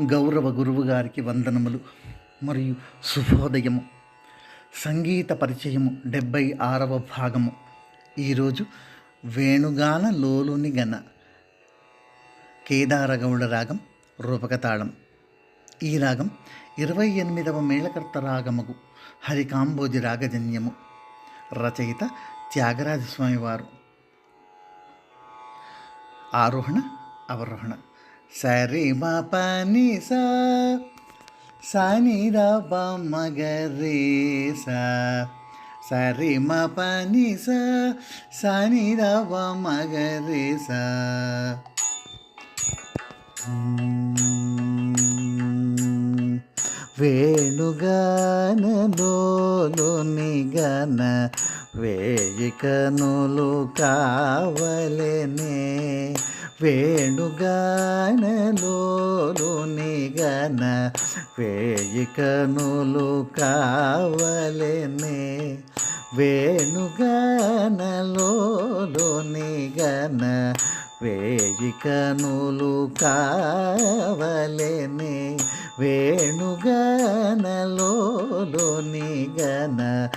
గౌరవ గురువు గారికి వందనములు మరియు శుభోదయము. సంగీత పరిచయము 76వ భాగము. ఈరోజు వేణుగాన లోలుని గన కేదారగౌడ రాగం రూపకతాళం. ఈ రాగం 28వ మేళకర్త రాగముగు హరికాంబోజి రాగజన్యము. రచయిత త్యాగరాజస్వామి వారు. ఆరోహణ అవరోహణ. సరి మ పని సా సాని ద ప మ గ రే సా. సరి మ పని సా సాని ద ప మ గ రే సా. వేణుగానలోలుని గన వేయి కనులు కావలెనే. వేణుగానలోలుని గన వేయి కనులు కావలెనే. వేణుగానలోలుని గన వేయి కనులు కావలెనే. వేణుగానలోలుని గన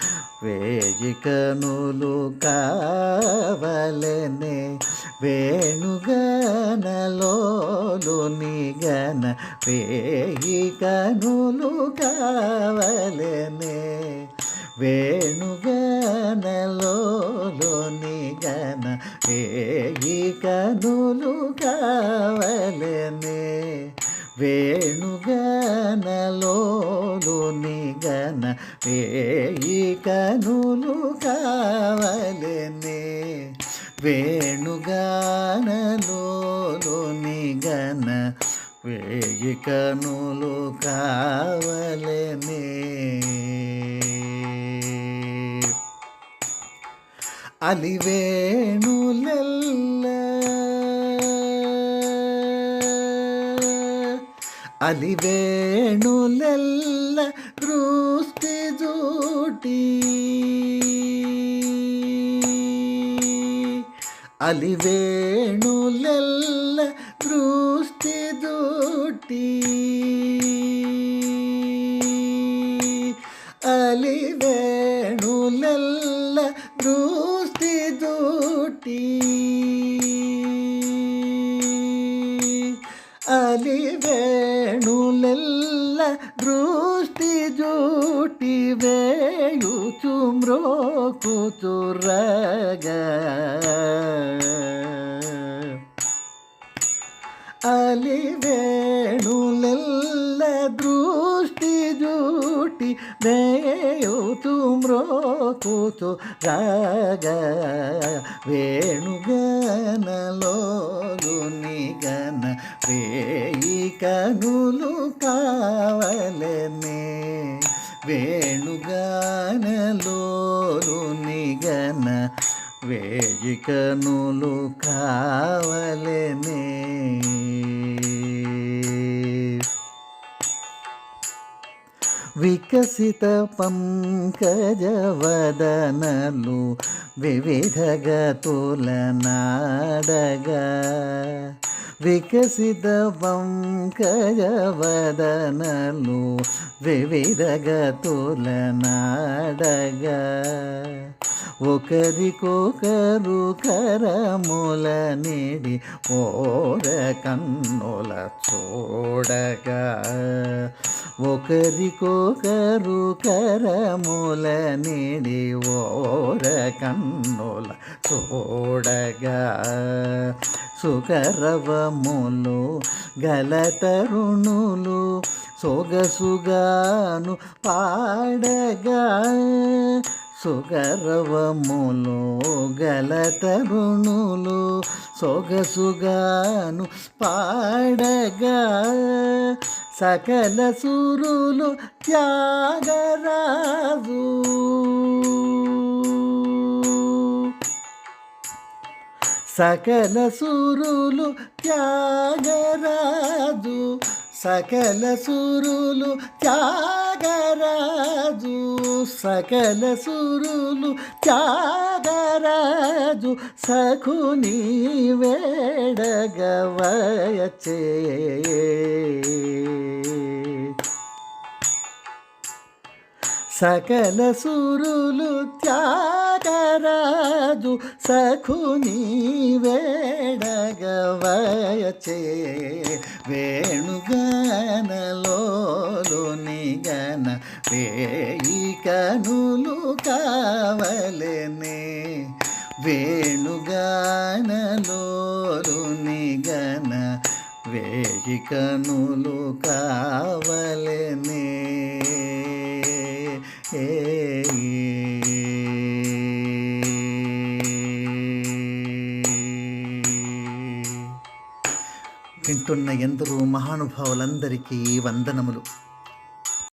వేయి కనులు కావలెనే. వేణుగానలోలుని గన వేయి కనులు కావలెనే. వేణుగానలోలుని గన వేయి కనులు కావలెనే. వేణుగానలోలుని గన వేయి కనులు కావలెనే. వేణుగానలోలుని గన వేయి కనులు కావలెనే. అలివేణులెల్ల అలివేణులెల్ల దృష్టి జూటి. అలివేణులెల్ల దృష్టి జూటి. అలివేణులెల్ల దృష్టి జూటి. అలివేణులెల్ల దృష్టి జూటి. వేయుచు మ్రోకుచురగా. అలివేణులెల్ల దృష్టి జూటి. వేయుచు మ్రోకుచురగా. వేణుగానలోలుని గన వేయి కనులు కావలెనే. వేణుగానలోలుని గన వేయి కనులు కావలెనే. వికసిత పంకజవదనలు వివిధ గతుల నాడగా. వికసిత పంకజవదనలు వివిధ గతుల నాడగా. ఒకరికొకరు కరముల నిడి ఓర కన్నుల చూడగా. ఒకరికొకరు కరముల నిడి ఓర కన్నుల చూడగా. సుకరవములు గల తరుణులు సొగసుగాను పాడగా. సుగరవములు గల తరుణులు సొగసుగాను పాడగా. సకల సురులు త్యాగరాజు. సకల సురులు త్యాగరాజు. సకల సురులు త్యాగరాజు. త్యాగరాజు సకల సురులు త్యాగరాజు సఖుని వేడగవయచే సకల సురులు త్యాగరాజు సఖుని వేడగవయచే వేణుగానలోలుని గన వేయి కనులు కావలెనే వేణుగానలోలుని గన వేయి కనులు కావలెనే వింటున్న ఎందరో మహానుభావులందరికీ వందనములు.